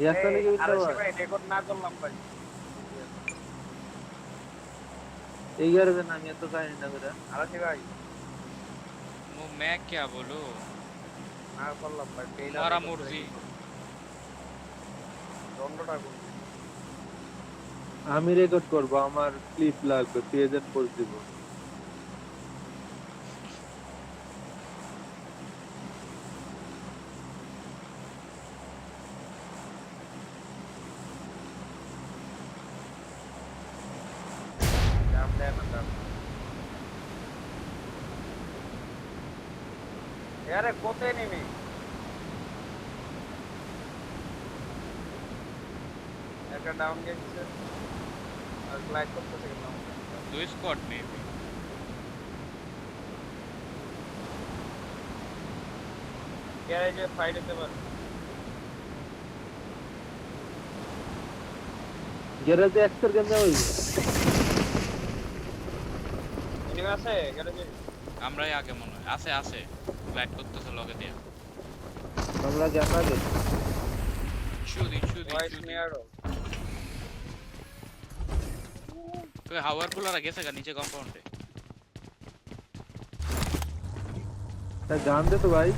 ইয়াসা নাকি আরে বিদ্যা ভাই রেকর্ড না করলাম ভাই। এই গারে না আমি এত জানি না বেটা। আরে ভাই वो मैं क्या बोलूं না করলাম ভাই ফেল तुम्हारा मुर्जी দণ্ডটা কোন আমি রেকর্ড করব আমার ক্লিপ লাগবে পেজেন্ট পোস্ট দিব দাম দেন না দাম আরে কোথায় নেমে একটা ডাউন গেছে আর গ্লাইড করতেছে কেন दो स्क्वाड में भी গ্যারেজে ফাইট হতে পারে গ্যারেজে এক্সের গেম যাবে এনিমি আছে গ্যারেজে আমরাই আগে মনে হয় আছে আছে গ্লাইড করতেছে লগে দিয়ে আমরা জানাগে শুদি ওয়াইস মেয়ারো তো হাওয়ার কুলার গেছে গা নিচে কম্পাউন্ডে তা গান দে তো ভাই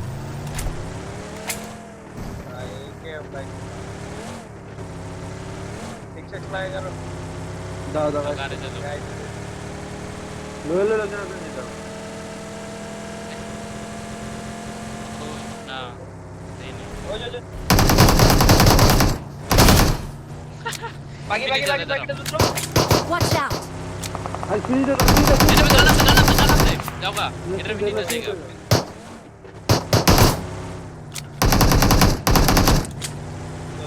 এই কে ভাই ঠিক আছে লাগাই করো দাও দাও গাড়ি দে গাইড লইলে লগে না দিন দাও তো না দেনি ওই যে বাকি দুটো Watch out! আর ফ্রিজ দে এটা জানাতে যাওগা এটার ভিতরে যাইগা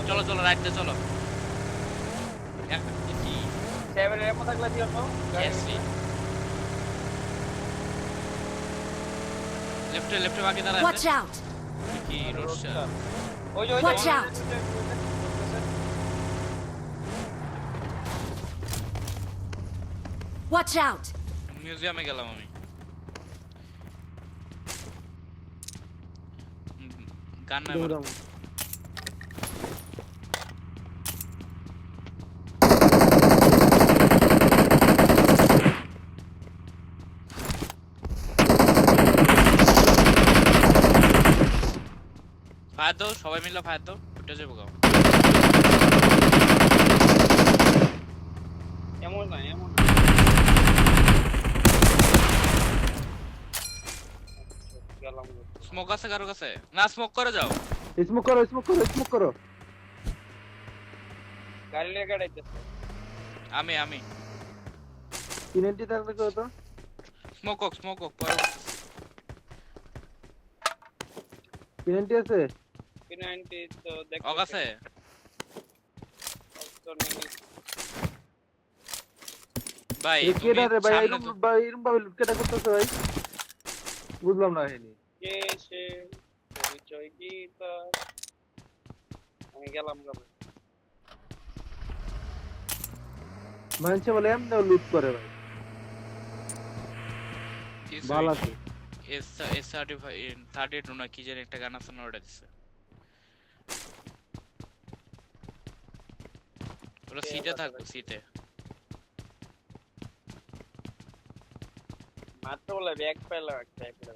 চলো চলো রাইট দে চলো এক কি 7 এর মতো লাগলা দিও তো এসি লেফটে বাকি দাঁড়া Watch out! কি রোশা ওই যে Watch out! Watch out! মিউজিয়ামে গেলাম আমি গান নাই মারো ফায়ার দাও সবাই মিলে ফায়ার দাও উঠে যাবো গাও এমন না গেলাম স্মোক আছে কারো কাছে না স্মোক করে যাও স্মোক করো গাড়ি নিয়ে গাড়াইতেছে আমি কিনেন্টি থাকলে কত তো স্মোক হোক পরে কিনেন্টি আছে P90 তো দেখ অগ আছে তো নেই ভাই কেডা রে ভাই এরকম ভাবে লুটকেটা করতেছে ভাই বুঝলাম না হয়নি কে সে পরিচয় গীতা আমি গেলাম গেলাম মানুষে বলে এমনি লুট করে ভাই ভালো আছে এস 32 না কি যেন একটা গান আছে না ওটা দিছে ওরা সিটে থাকবে সিটে মাত্র বলে ব্যাগ পেলা একটা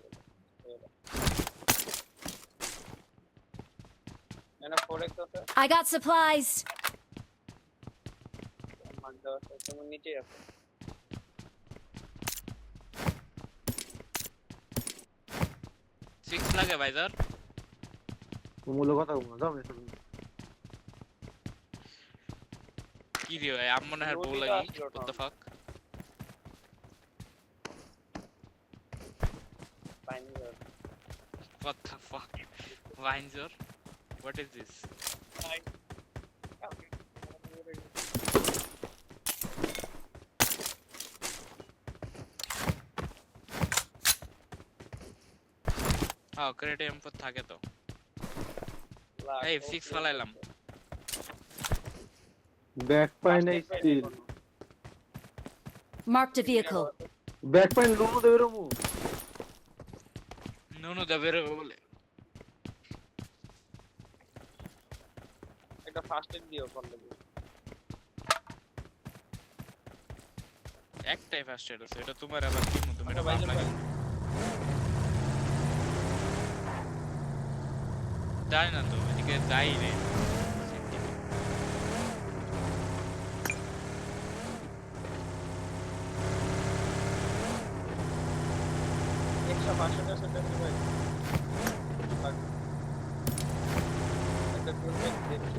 না ফোরেক্স আছে I got supplies! মার দাও তুমি নিচে আছে 6 লাগে ভাইজার মূল কথা বলো দাও আমি কি রে ভাই আম মনে হয় বউ লাগি what the fuck what the fuck Windsor what is this crate M4 থাকে তো এই 6 ফালাইলাম ব্যাক পাইন steel Marked a vehicle. Back পাইন লুমু দেবে রমু নুনু দা বের হবে বলে এটা ফার্স্ট এড দিও করলে একটাই ফার্স্ট এড আছে, এটা তোমার আবার কি মতো এটা ভাই ভালো লাগে জানি না তো, এদিকে যাই রে। এক্সট্রা 500 সেট আছে ভাই একটা ফুল প্যাক দিচ্ছি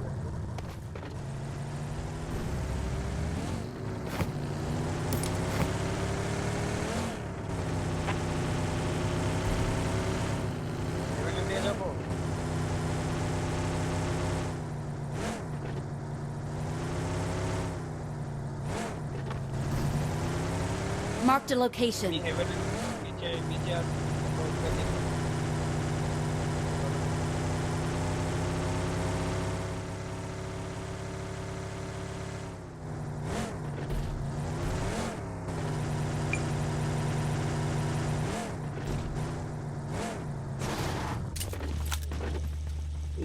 এখানে নিয়ে যাবো Marked a location. নিচে নিচে আছে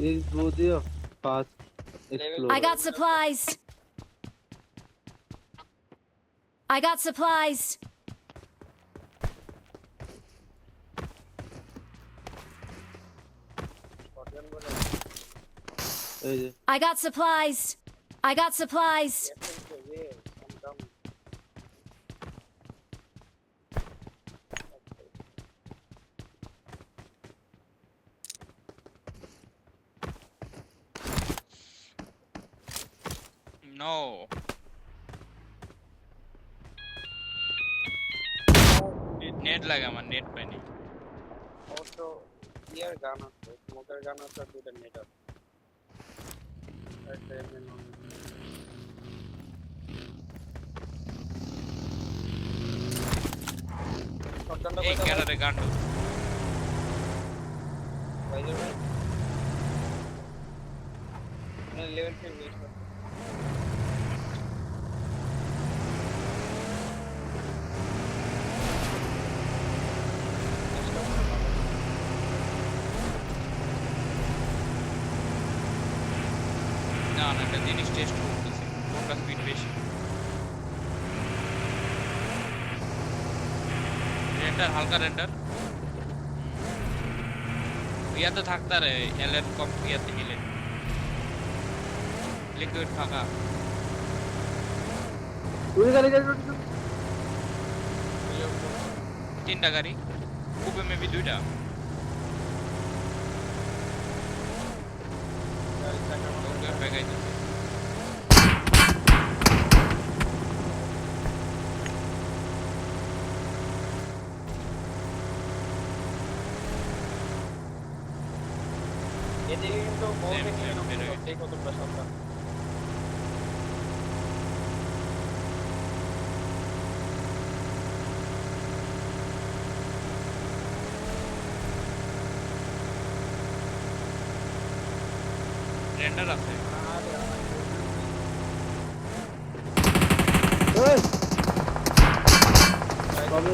एक दो दियो 5 I got supplies. I got supplies. I got supplies. I got supplies. No net লাগে, আমার নেট পাইনি। অটো ইয়ার গান আছে, স্মোকের গান আছে, আর দুটো নেট আছে। একটা এমনি নন শটগানটা এই কয়টা ক্যারারে গান্ডু ভাই ভাই না লেভেল 3 মিস না না, একটা জিনিস টেস্ট করতেছি কোনটা স্পিড বেশি। রেন্ডার হালকা রেন্ডার ইয়াতে থাকতে রে, এলের কম ইয়াতে হিলে লিকুইড ফাঁকা। ওই গাড়ি গাড়ি তিনটা গাড়ি কুপে মেবি দুইটা। ওকে ব্যাগাইতেছে এদিকে কিন্তু বলতে কি না এই কতটা সাবধান রেন্ডার আছে। ওই কবে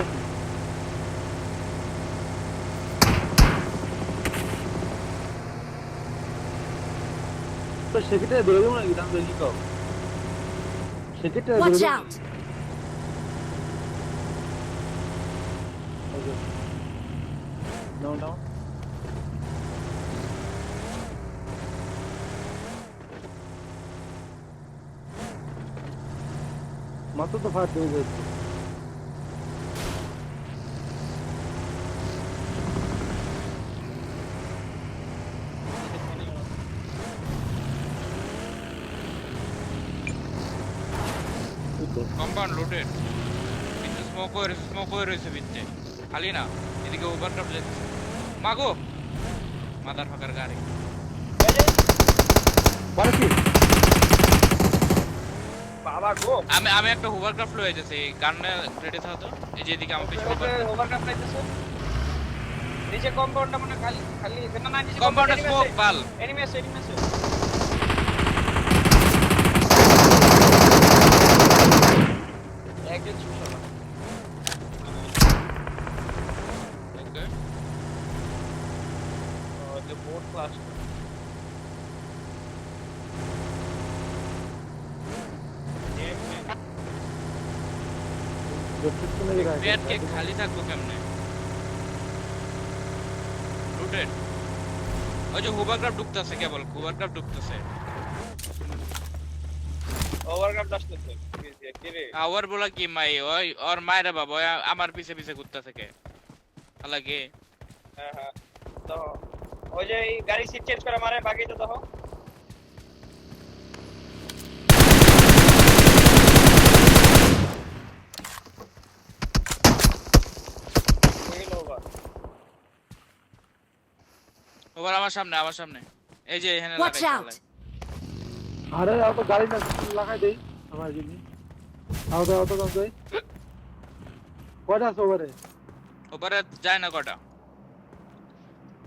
তো সেকেন্ডে বের হবো নাকি দাম বেশি কম সেকেন্ডে বের Watch হবো out. নাও নাও মাত্র তো ফাট হয়ে যাচ্ছে কম্পাউন্ড লুটেড, কিন্তু স্মোক হয়ে রয়েছে ভিতরে খালি না। এদিকে ওভারক্রাফট যাচ্ছে মাগো মাদার ফাঁকার গাড়ি। বাড়ছি বাবা গো আমি আমি একটা হোভারক্রাফট লয়ে যাচ্ছি, গানটা রেডি থাকতো। এই যে এদিকে আমার পিছনে ওভারক্রাফট আইতেছে নিচে কম্পাউন্ডটা মানে খালি খালি না না নিচে কম্পাউন্ডে স্মোক বাল এনিমি আছে একজন ছুটছে না ওকে যে বোর্ড ক্লাস প্যাড কে খালি থাকবো কেমনে? লুটেড। ওই যে হোভারক্রাফট ঢুকতেছে, কেবল হোভারক্রাফট ঢুকতেছে। ওভারক্রাফট আসতেছে কি রে? আওয়ার বলা কি মাই ওই ওর মায়েরা বাবা ওই আমার পিছে পিছে ঘুরতেছে কে? হালাকি হ্যাঁ তো ওই যে এই গাড়ি সিট চেঞ্জ করে মারে বাকি তো দেখো ওভার আমার সামনে, আমার সামনে। এই যে এখানে Watch লাগাই out! চালাই। আরে অত গাড়ি না লাগাই দেই আমার জন্য। অত কম দেই। কয়টা আছে ওভারে? ওভারে যায় না কটা।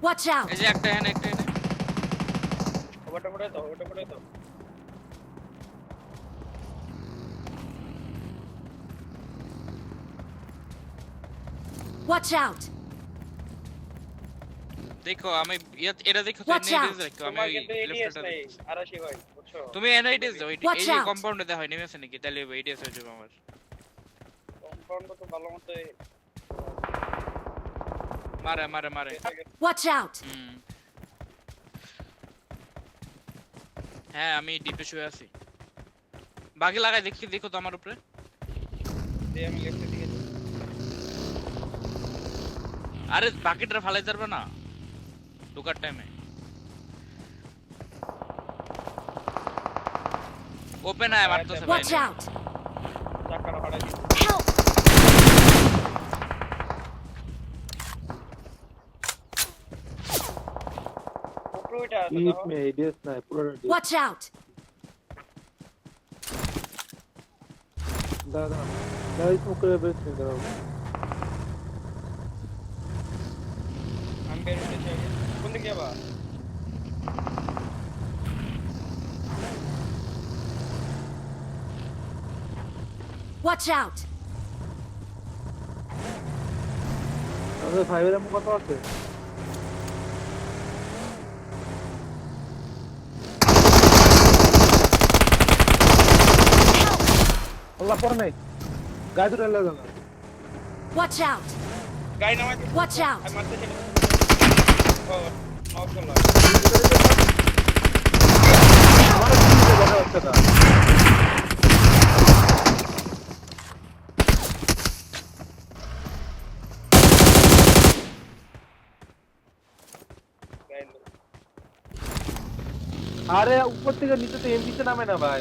Watch out! এই যে একটা এখানে, একটা এখানে। ওভারটা করে তো Watch out! দেখো আমি এটা দেখো তো Watch এনআইডিস out! দেখো আমি তোমার কিন্তু এডিএস লেফটটা নাই দেখতেছি। আরাশি ভাই বুঝছো তুমি এনআইডিস দাও এই Watch যে out! কম্পাউন্ডে দেখাই হয় নেমেছে নাকি তাহলে এডিএস হয়ে যাবে আমার। কম্পাউন্ড তো ভালো মতো মারে মারে মারে। Watch out! হ্যাঁ আমি ডিপে শুয়ে আছি। বাকি লাগাই দেখি, দেখো তো আমার উপরে। দিয়ে আমি লেফটের দিকে যাই আরে বাকিটা ফালাই যাবে না ঢোকার টাইমে। ওপেন আয় মারতেছে ভাই। Watch out! চাকাটা ফাটাই দিই Help! উপরে ওইটা আছে ইট দেখো মে ইডিয়টস না পুরো Watch out! দাদা গাড়ি স্মোক করে বেরোচ্ছে দাঁড়াও। আমি বের হইতেছি আগে কোন দিকে যাবা Watch out! আমাদের ফাইভের এমন কত আছে? আল্লাহ পরে নাই গাড়ি দুটো লাগা না। Watch out! গাড়ি নামাই Watch out! আমি মারতেছি ও অফ করলাম আমার কি দেখা হচ্ছে না। আরে উপর থেকে নিচে তো এমনিতে নামে না ভাই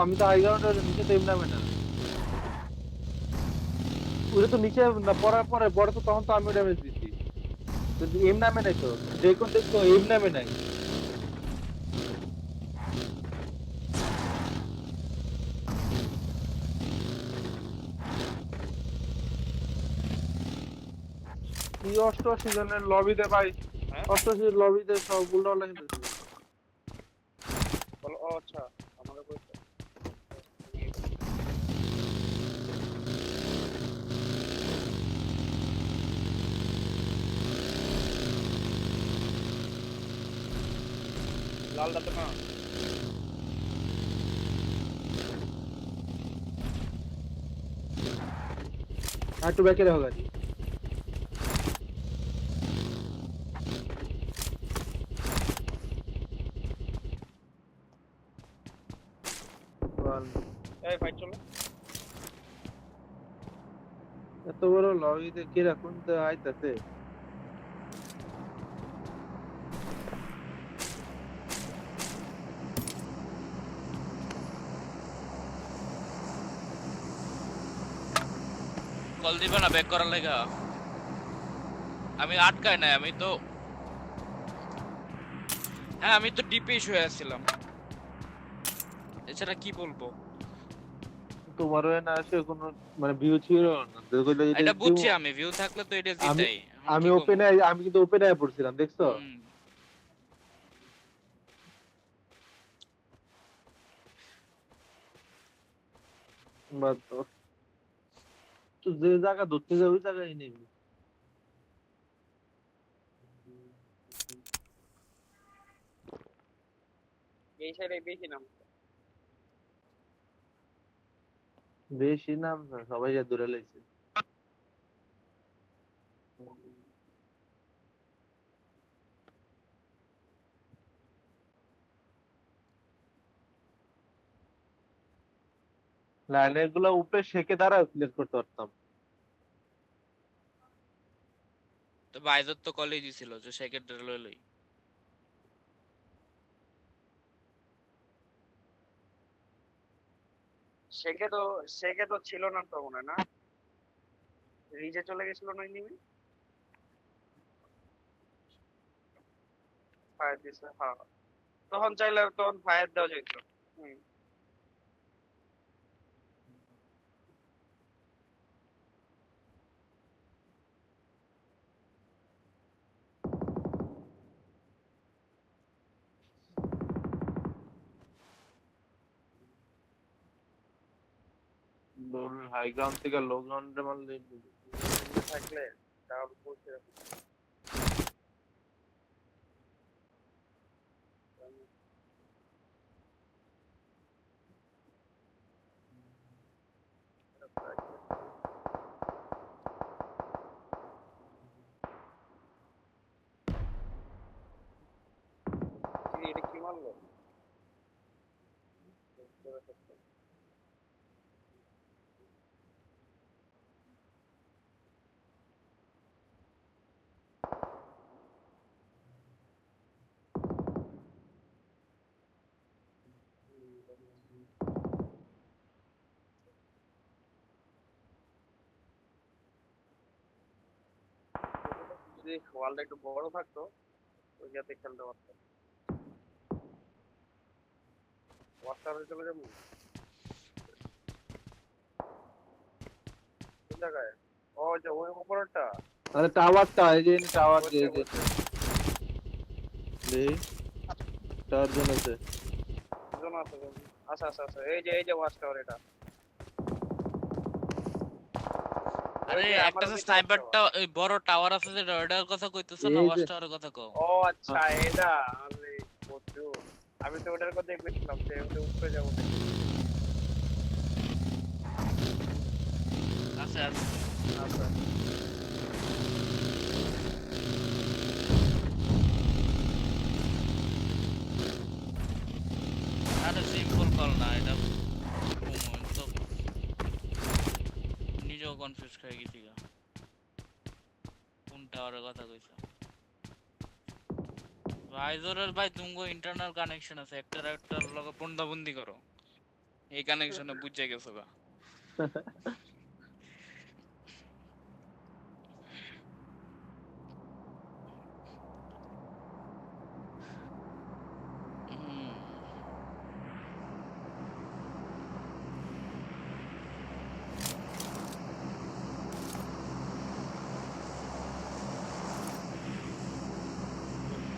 আমি তো হাই গ্রাউন্ডে নিচে তো এম নামে না ওটা তো নিচে না পড়ার পরে বড় তো তখন তো আমি ড্যামেজ দিচ্ছি কিন্তু এম নামে নাই তো দেখো এম নামে নাই এই অষ্টআশি জনের লবিতে ভাই অষ্টআশি লবিতে সব উল্টা কিন্তু বলো ও আচ্ছা আমাকে কইছো লালটা তো না আর একটু ব্যাকে রাখো গাড়ি এই ভাই চলো এত বড় লবিতে কে রাখুন তো আইতাছে কল দিবে না ব্যাক করার লাগা। আমি আটকাই নাই, আমি তো হ্যাঁ আমি তো ডিপে শুয়ে আছিলাম, এছাড়া কি বলবো। তোমারও না আসে কোনো মানে ভিউ ছিল না দেখলে এটা বুঝছি আমি, ভিউ থাকলে তো এটা জিতাই। আমি ওপেনে আমি কিন্তু ওপেনে পড়ছিলাম দেখছো বাদ দাও তো যে জায়গা ধরতে যাবে ওই জায়গায় নেই এই সাইডে বেশি নাম বেশি নাম না, সবাই যা দূরে লাইছে। লাইনের গুলো উপরে শেখে দ্বারা ক্লিয়ার করতে পারতাম। তো বাইজত তো কলেজই ছিল যে সেকেন্ডারি লইলই। শেখে তো ছিল না তো মনে হয় না, রিজে চলে গেছিল না নিমি ফায়ার দিছে। হ্যাঁ তখন চাইলে তখন ফায়ার দেওয়া যেত। হুম। হাই গ্রাউন্ড থেকে লো গ্রাউন্ডে মারলে থাকলে তাহলে পৌঁছে যাবে। এটা কি মারলো? যদি ওয়ালটা একটু বড় থাকতো ওই যাতে খেলতে পারতাম। ওয়াস্টার হয়ে চলে যাবো কোন জায়গায়? ও যে ওই উপরটা। আরে টাওয়ারটা, এই যে টাওয়ার দিয়ে যে টাওয়ার জোন আছে। জোন আছে জোন। আচ্ছা আচ্ছা আচ্ছা এই যে ওয়াচ টাওয়ার এটা। আরে একটা যে স্নাইপারটা ওই বড় টাওয়ার আছে যে ওটার কথা কইতেছ না, ওয়াচ টাওয়ারের কথা কও। ও আচ্ছা এটা আরে বন্ধু আমি তো ওটার কথা দেখছিলাম যে ওটা উপরে যাবো নাকি। আচ্ছা আচ্ছা আচ্ছা আরে সিম্পল কল না এটা, তো নিজেও কনফিউজ হয়ে গেছি গা কোন টাওয়ারের কথা কইছ। ভাইজরের ভাই তুমগো ইন্টারনাল কানেকশন আছে, একটার লগে বন্দি করো, এই কানেকশনে বুঝে গেছো গা।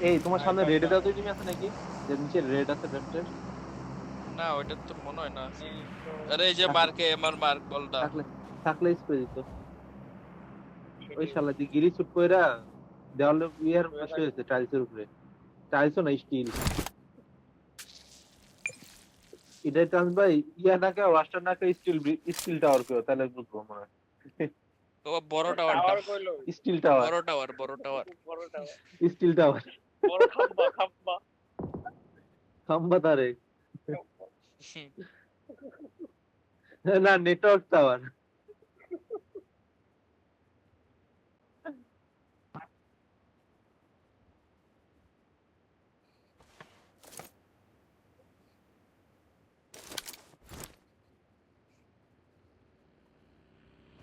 এই তোমার সামনে রেড এটা তো তুমি আছে নাকি, যে নিচে রেড আছে রেড না ওইটা তো মনে হয় না। আরে এই যে মার্কে আমার মার্ক বলটা থাকলে স্প্রে দিত। ওই শালা দি গিরি শুট কইরা দেওয়ালে ইয়ার বসে আছে টাইলসের উপরে, টাইলসও না স্টিল। এটা চান্স ভাই ইয়া না কেউ ওয়াস্টার না কেউ স্টিল টাওয়ার কেউ, তাহলে বুঝবো মনে হয়। তো বড় টাওয়ারটা, টাওয়ার কইলো স্টিল টাওয়ার, বড় টাওয়ার বড় টাওয়ার স্টিল টাওয়ার, বড় খাম্বা খাম্বা তারে না নেটওয়ার্ক টাওয়ার।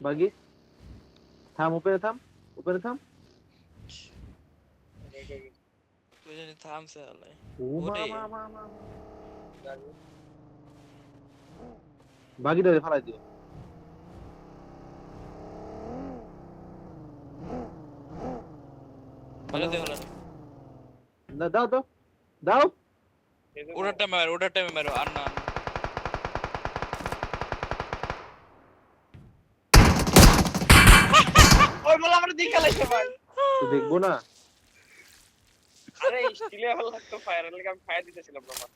বাগি থাম, উপরে থাম, উপরে থাম। তুই জানি থামছে আলাই ও মা ওরে। মা মা মা, বাগিটারে ফালাই দিও। ভালো দে হলো না দাও দাও দাও। ওটার টাইমে মারো আর না। ওই বল আমরা দিকে লাইছে ভাই, তো দেখবো না। আরে স্টিলে ভালো লাগতো ফায়ার, লাগি আমি ফায়ার দিতেছিলাম বাবা।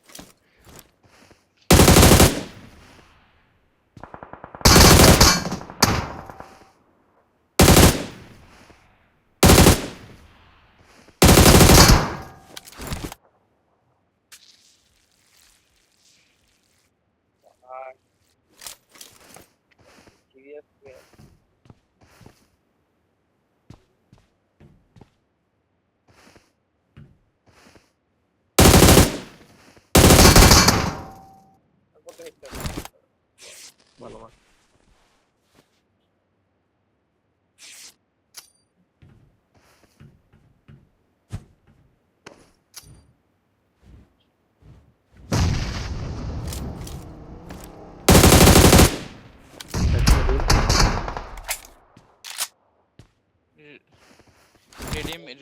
আমাকে দেখতে ভালো মার।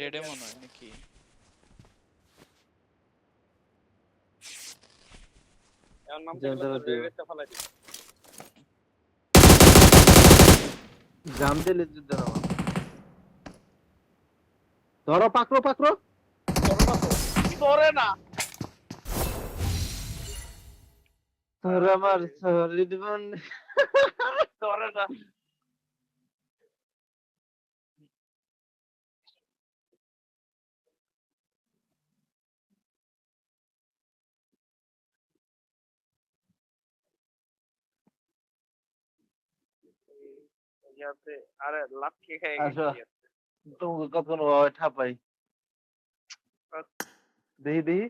রেডে মনে হয় নাকি? এর নাম যেন থেকে তেন দিও। রেডটা ফেলাই দিই জাম দিলে যুদ্ধ না ধরো পাকড়ো পাকড়ো ধরে না ধরো আমার সরি দিবন ধরে না ইয়াতে আরে লাঠি খেয়ে আচ্ছা। গেছি তোমাকে কতক্ষণ ঠাপাই দেখি দেখি